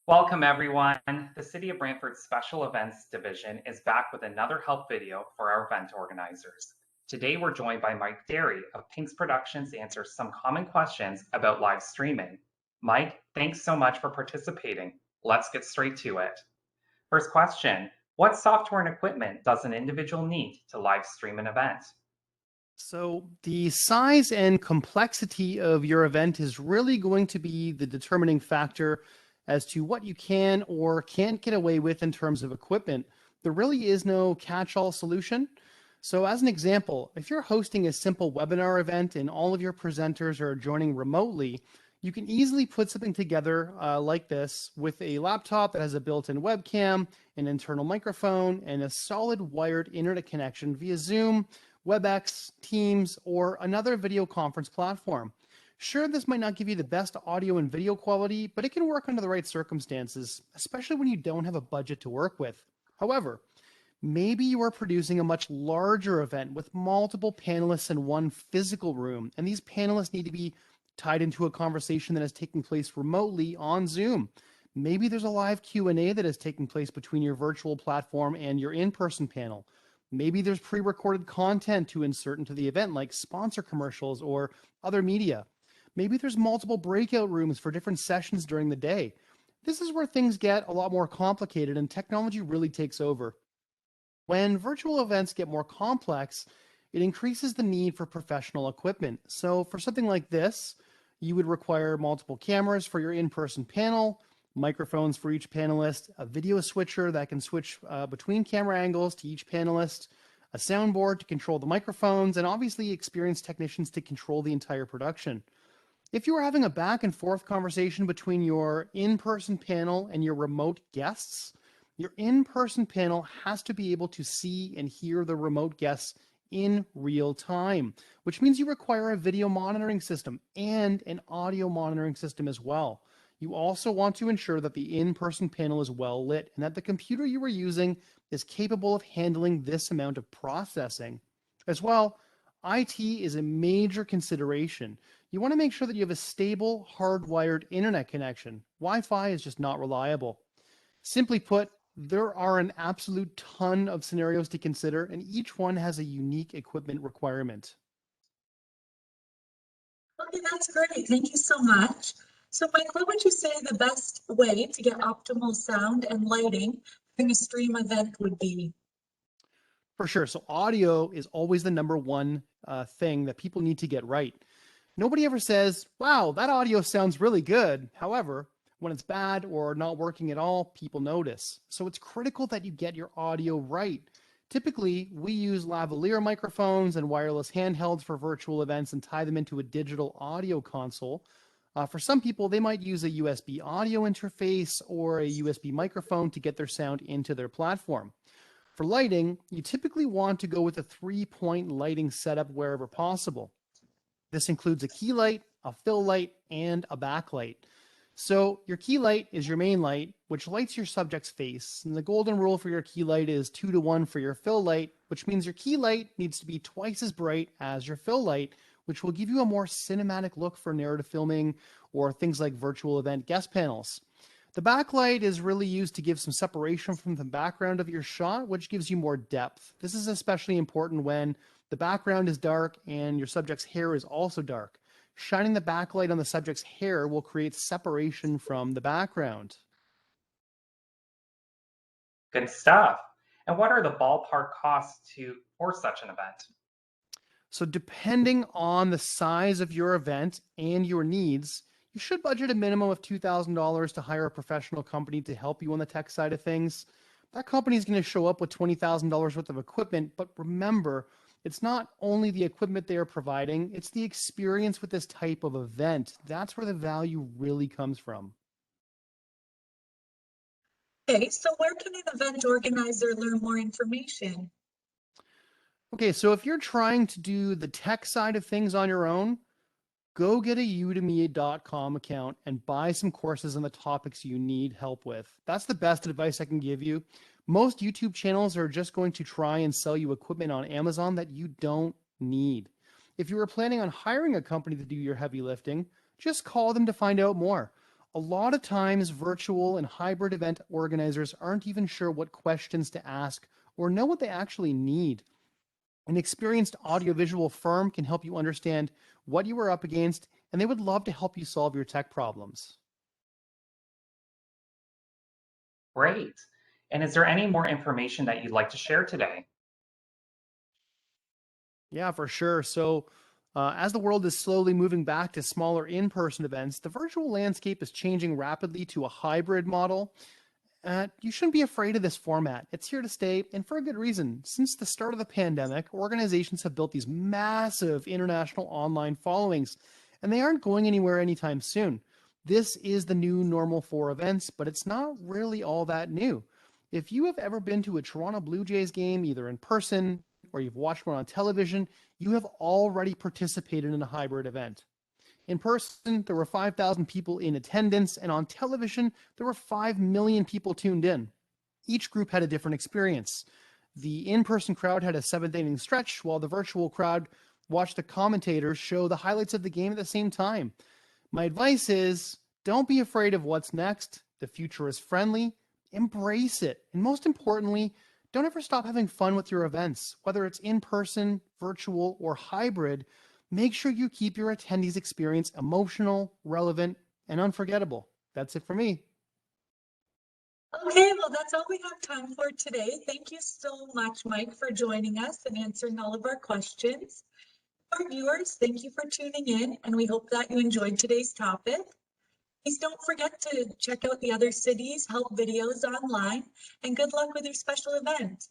Welcome, everyone. The City of Brantford's Special Events Division is back with another help video for our event organizers. Today, we're joined by Mike Derry of Pynx Productions to answer some common questions about live streaming. Mike, thanks so much for participating. Let's get straight to it. First question, what software and equipment does an individual need to live stream an event? So the size and complexity of your event is really going to be the determining factor as to what you can or can't get away with in terms of equipment. There really is no catch-all solution. So as an example, if you're hosting a simple webinar event and all of your presenters are joining remotely, you can easily put something together like this with a laptop that has a built-in webcam, an internal microphone, and a solid wired internet connection via Zoom, WebEx, Teams, or another video conference platform. Sure, this might not give you the best audio and video quality, but it can work under the right circumstances, especially when you don't have a budget to work with. However, maybe you are producing a much larger event with multiple panelists in one physical room, and these panelists need to be tied into a conversation that is taking place remotely on Zoom. Maybe there's a live Q&A that is taking place between your virtual platform and your in-person panel. Maybe there's pre-recorded content to insert into the event, like sponsor commercials or other media. Maybe there's multiple breakout rooms for different sessions during the day. This is where things get a lot more complicated and technology really takes over. When virtual events get more complex, it increases the need for professional equipment. So for something like this, you would require multiple cameras for your in-person panel, microphones for each panelist, a video switcher that can switch between camera angles to each panelist, a soundboard to control the microphones, and obviously experienced technicians to control the entire production. If you are having a back and forth conversation between your in-person panel and your remote guests, your in-person panel has to be able to see and hear the remote guests in real time, which means you require a video monitoring system and an audio monitoring system as well. You also want to ensure that the in-person panel is well lit and that the computer you are using is capable of handling this amount of processing. As well, IT is a major consideration. You want to make sure that you have a stable, hardwired internet connection. Wi-Fi is just not reliable. Simply put, there are an absolute ton of scenarios to consider, and each one has a unique equipment requirement. Okay, that's great. Thank you so much. So Mike, what would you say the best way to get optimal sound and lighting in a stream event would be? For sure. So audio is always the number one thing that people need to get right. Nobody ever says, wow, that audio sounds really good. However, when it's bad or not working at all, people notice. So it's critical that you get your audio right. Typically, we use lavalier microphones and wireless handhelds for virtual events and tie them into a digital audio console. For some people, they might use a USB audio interface or a USB microphone to get their sound into their platform. For lighting, you typically want to go with a 3-point lighting setup wherever possible. This includes a key light, a fill light, and a backlight. So your key light is your main light, which lights your subject's face. And the golden rule for your key light is 2-to-1 for your fill light, which means your key light needs to be twice as bright as your fill light, which will give you a more cinematic look for narrative filming or things like virtual event guest panels. The backlight is really used to give some separation from the background of your shot, which gives you more depth. This is especially important when the background is dark and your subject's hair is also dark. Shining the backlight on the subject's hair will create separation from the background. Good stuff. And what are the ballpark costs for such an event? So depending on the size of your event and your needs, you should budget a minimum of $2,000 to hire a professional company to help you on the tech side of things. That company is going to show up with $20,000 worth of equipment, but remember, it's not only the equipment they are providing, it's the experience with this type of event. That's where the value really comes from. Okay, so where can an event organizer learn more information? Okay, so if you're trying to do the tech side of things on your own, go get a udemy.com account and buy some courses on the topics you need help with. That's the best advice I can give you. Most YouTube channels are just going to try and sell you equipment on Amazon that you don't need. If you were planning on hiring a company to do your heavy lifting, just call them to find out more. A lot of times, virtual and hybrid event organizers aren't even sure what questions to ask or know what they actually need. An experienced audiovisual firm can help you understand what you are up against, and they would love to help you solve your tech problems. Great. And is there any more information that you'd like to share today? Yeah, for sure. So, as the world is slowly moving back to smaller in person events, the virtual landscape is changing rapidly to a hybrid model. You shouldn't be afraid of this format. It's here to stay, and for a good reason. Since the start of the pandemic, organizations have built these massive international online followings, and they aren't going anywhere anytime soon. This is the new normal for events, but it's not really all that new. If you have ever been to a Toronto Blue Jays game, either in person or you've watched one on television, you have already participated in a hybrid event. In person, there were 5,000 people in attendance, and on television, there were 5 million people tuned in. Each group had a different experience. The in person crowd had a seventh inning stretch, while the virtual crowd watched the commentators show the highlights of the game at the same time. My advice is don't be afraid of what's next. The future is friendly. Embrace it. And most importantly, don't ever stop having fun with your events, whether it's in person, virtual, or hybrid. Make sure you keep your attendees' experience emotional, relevant, and unforgettable. That's it for me. Okay, well, that's all we have time for today. Thank you so much, Mike, for joining us and answering all of our questions. Our viewers, thank you for tuning in, and we hope that you enjoyed today's topic. Please don't forget to check out the other cities' help videos online, and good luck with your special event.